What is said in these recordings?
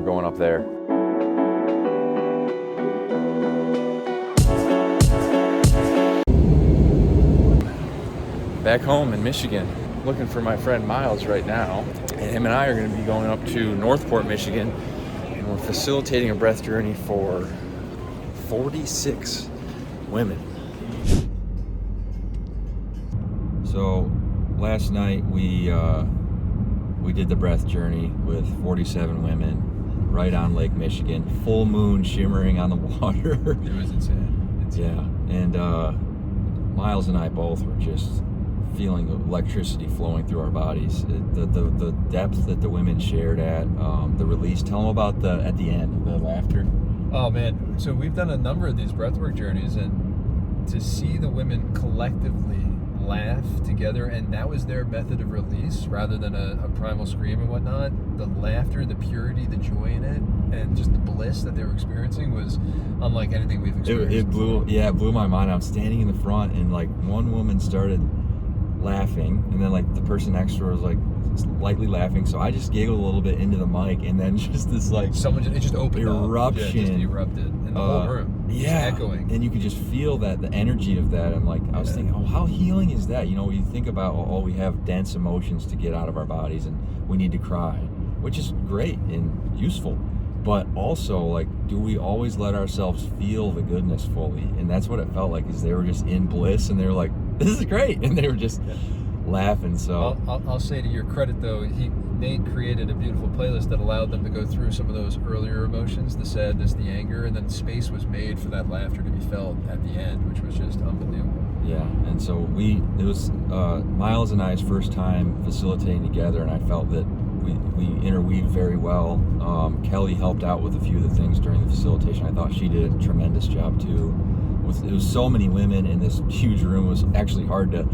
going up there. Back home in Michigan, looking for my friend Miles right now. And him and I are going to be going up to Northport, Michigan, and we're facilitating a breath journey for 46 women. So last night we did the breath journey with 47 women right on Lake Michigan, full moon shimmering on the water. It was insane. Yeah, and Miles and I both were just feeling the electricity flowing through our bodies. The depth that the women shared at, the release. Tell them about at the end, the laughter. Oh man, so we've done a number of these breathwork journeys, and to see the women collectively laugh together, and that was their method of release rather than a primal scream and whatnot. The laughter, the purity, the joy in it, and just the bliss that they were experiencing was unlike anything we've experienced. It blew my mind. I'm standing in the front, and like one woman started laughing, and then like the person next to her was like lightly laughing, so I just giggled a little bit into the mic, and then just this like it just opened eruption up. Yeah, just erupted in the whole room. Yeah, just echoing, and you could just feel that, the energy of that. And like I was thinking, oh, how healing is that? You know, you think about, oh, we have dense emotions to get out of our bodies, and we need to cry, which is great and useful, but also like, do we always let ourselves feel the goodness fully? And that's what it felt like, is they were just in bliss, and they were like, this is great, and they were just laughing. So I'll say, to your credit though, Nate created a beautiful playlist that allowed them to go through some of those earlier emotions, the sadness, the anger, and then space was made for that laughter to be felt at the end, which was just unbelievable. Yeah, and so it was Miles and I's first time facilitating together, and I felt that we interweaved very well. Kelly helped out with a few of the things during the facilitation. I thought she did a tremendous job too. It was so many women in this huge room. It was actually hard to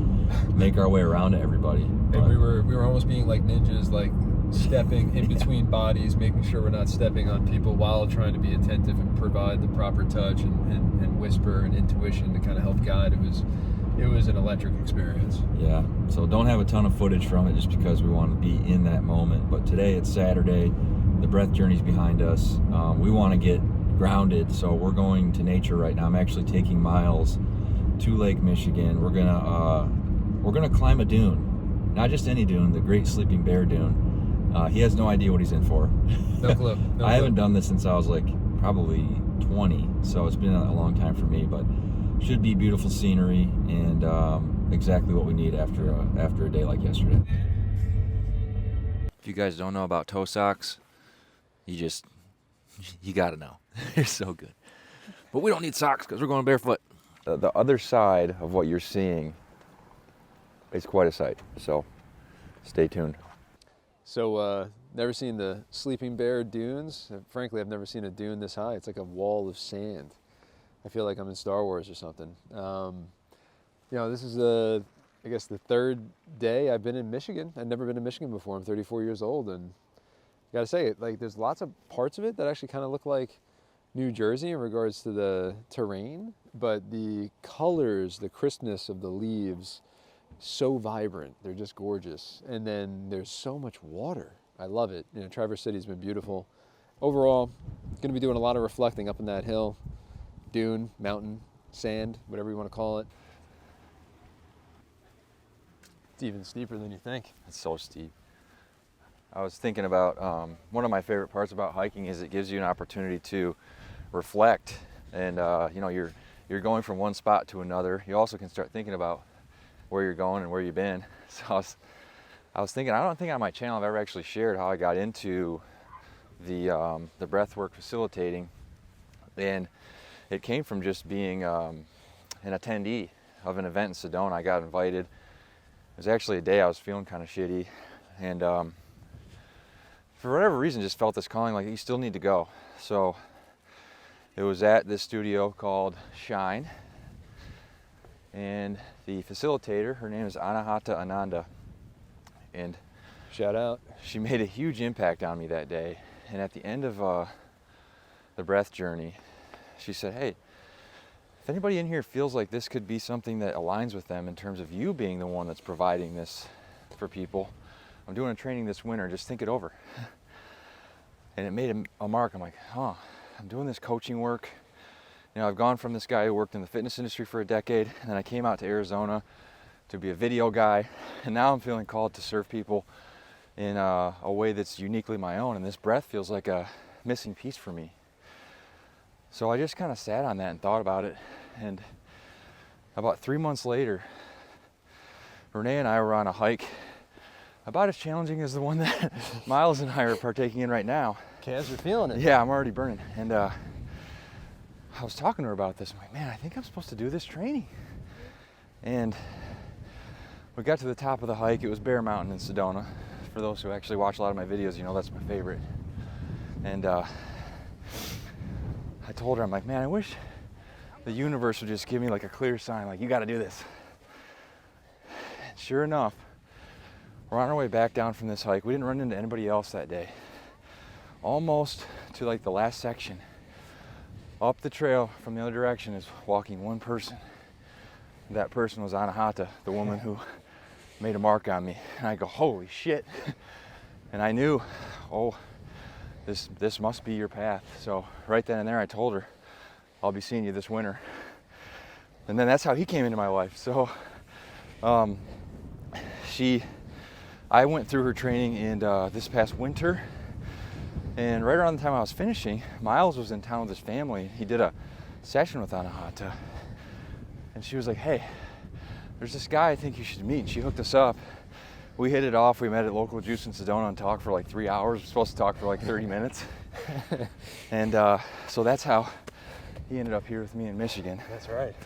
make our way around to everybody. And we were almost being like ninjas, like stepping in between bodies, making sure we're not stepping on people while trying to be attentive and provide the proper touch and whisper and intuition to kind of help guide. It was an electric experience. Yeah, so don't have a ton of footage from it just because we want to be in that moment. But today it's Saturday, the breath journey's behind us. We want to get grounded, so we're going to nature right now. I'm actually taking Miles to Lake Michigan. We're gonna climb a dune, not just any dune, the Great Sleeping Bear Dune. He has no idea what he's in for. No clue. I haven't done this since I was like probably 20, so it's been a long time for me, but should be beautiful scenery and exactly what we need after a day like yesterday. If you guys don't know about toe socks, you gotta know. They're so good. But we don't need socks because we're going barefoot. The other side of what you're seeing is quite a sight, so stay tuned. So, never seen the Sleeping Bear dunes. Frankly, I've never seen a dune this high. It's like a wall of sand. I feel like I'm in Star Wars or something. This is I guess the third day I've been in Michigan. I've never been to Michigan before. I'm 34 years old, and I gotta say, like, there's lots of parts of it that actually kind of look like New Jersey in regards to the terrain, but the colors, the crispness of the leaves, so vibrant. They're just gorgeous. And then there's so much water. I love it. Traverse City's been beautiful. Overall, going to be doing a lot of reflecting up in that hill. Dune, mountain, sand, whatever you want to call it. It's even steeper than you think. It's so steep. I was thinking about one of my favorite parts about hiking is it gives you an opportunity to reflect, and you're going from one spot to another. You also can start thinking about where you're going and where you've been. So I was thinking, I don't think on my channel I've ever actually shared how I got into the breathwork facilitating, and it came from just being an attendee of an event in Sedona. I got invited. It was actually a day I was feeling kind of shitty, and for whatever reason just felt this calling, like you still need to go. So it was at this studio called Shine, and the facilitator, her name is Anahata Ananda, and shout out. She made a huge impact on me that day. And at the end of the breath journey, she said, hey, if anybody in here feels like this could be something that aligns with them in terms of you being the one that's providing this for people, I'm doing a training this winter, just think it over. And it made a mark. I'm like, huh, I'm doing this coaching work. You know, I've gone from this guy who worked in the fitness industry for a decade, and then I came out to Arizona to be a video guy, and now I'm feeling called to serve people in a way that's uniquely my own, and this breath feels like a missing piece for me. So I just kind of sat on that and thought about it, and about 3 months later, Renee and I were on a hike about as challenging as the one that Miles and I are partaking in right now. Calves are feeling it. Yeah, I'm already burning. And I was talking to her about this. I'm like, man, I think I'm supposed to do this training. And we got to the top of the hike. It was Bear Mountain in Sedona. For those who actually watch a lot of my videos, you know that's my favorite. And I told her, I'm like, man, I wish the universe would just give me like a clear sign, like, you got to do this. And sure enough, we're on our way back down from this hike. We didn't run into anybody else that day. Almost to like the last section. Up the trail from the other direction is walking one person. That person was Anahata, the woman who made a mark on me. And I go, holy shit. And I knew, oh, this must be your path. So right then and there I told her, I'll be seeing you this winter. And then that's how he came into my life. So I went through her training in this past winter. And right around the time I was finishing, Miles was in town with his family. He did a session with Anahata. And she was like, hey, there's this guy I think you should meet. And she hooked us up. We hit it off. We met at Local Juice in Sedona and talked for like 3 hours. We're supposed to talk for like 30 minutes. And so that's how he ended up here with me in Michigan. That's right.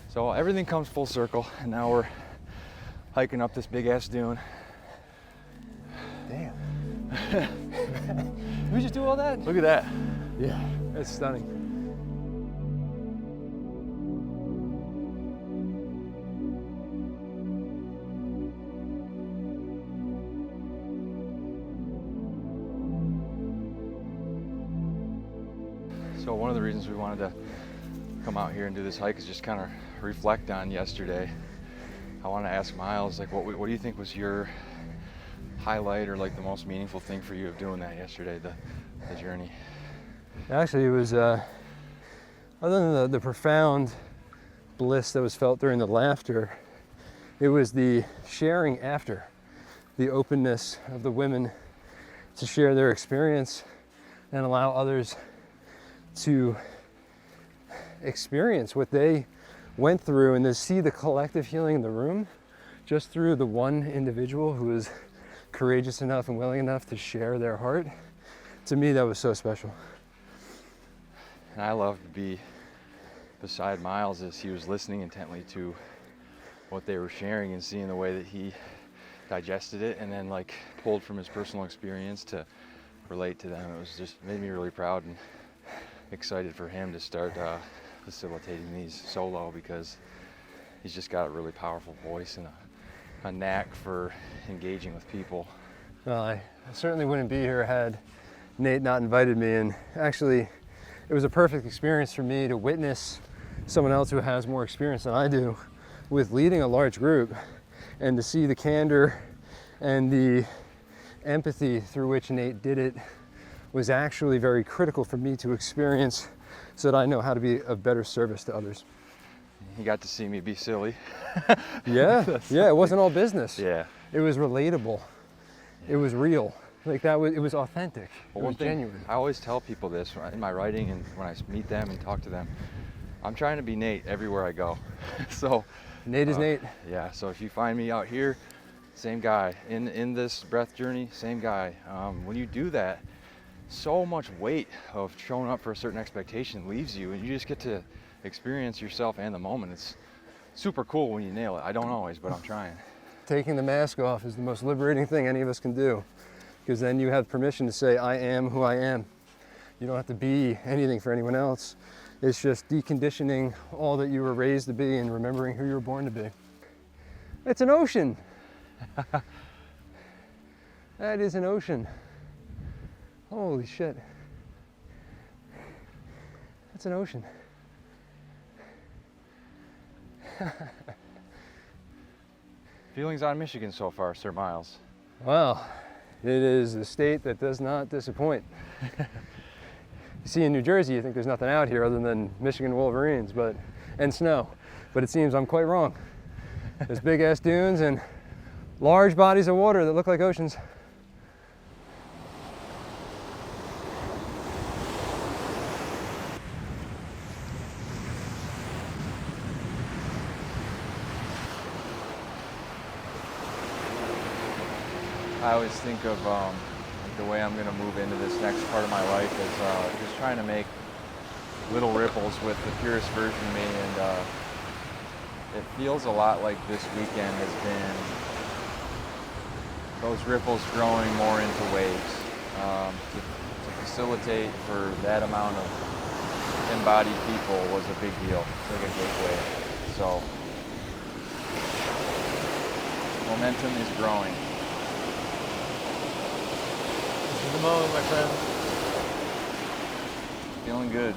So everything comes full circle. And now we're hiking up this big ass dune. Damn. Did we just do all that? Look at that. Yeah, it's stunning. So one of the reasons we wanted to come out here and do this hike is just kind of reflect on yesterday. I want to ask Miles, like, what do you think was your highlight or like the most meaningful thing for you of doing that yesterday, the journey? Actually, it was, other than the profound bliss that was felt during the laughter, it was the sharing after, the openness of the women to share their experience and allow others to experience what they went through and to see the collective healing in the room just through the one individual who was courageous enough and willing enough to share their heart. To me, that was so special. And I love to be beside Miles as he was listening intently to what they were sharing and seeing the way that he digested it and then like pulled from his personal experience to relate to them. It was just made me really proud and excited for him to start facilitating these solo, because he's just got a really powerful voice and a knack for engaging with people. Well, I certainly wouldn't be here had Nate not invited me, and actually it was a perfect experience for me to witness someone else who has more experience than I do with leading a large group, and to see the candor and the empathy through which Nate did it was actually very critical for me to experience so that I know how to be of better service to others. He got to see me be silly. Yeah, yeah, it wasn't all business. Yeah. It was relatable. It was real. Like it was authentic. It was genuine. I always tell people this in my writing and when I meet them and talk to them. I'm trying to be Nate everywhere I go. So Nate is Nate. Yeah, so if you find me out here, same guy. In this breath journey, same guy. When you do that, so much weight of showing up for a certain expectation leaves you, and you just get to experience yourself and the moment. It's super cool when you nail it. I don't always, but I'm trying. Taking the mask off is the most liberating thing any of us can do, because then you have permission to say, I am who I am. You don't have to be anything for anyone else. It's just deconditioning all that you were raised to be and remembering who you were born to be. It's an ocean. That is an ocean. Holy shit. That's an ocean. Feelings on Michigan so far, Sir Miles? Well, It is a state that does not disappoint. You see, in New Jersey, you think there's nothing out here other than Michigan Wolverines, and snow. But it seems I'm quite wrong. There's big ass dunes and large bodies of water that look like oceans. I always think of the way I'm going to move into this next part of my life is just trying to make little ripples with the purest version of me, and it feels a lot like this weekend has been those ripples growing more into waves. To facilitate for that amount of embodied people was a big deal. It's like a gateway. So momentum is growing. This is the moment, my friend. Feeling good.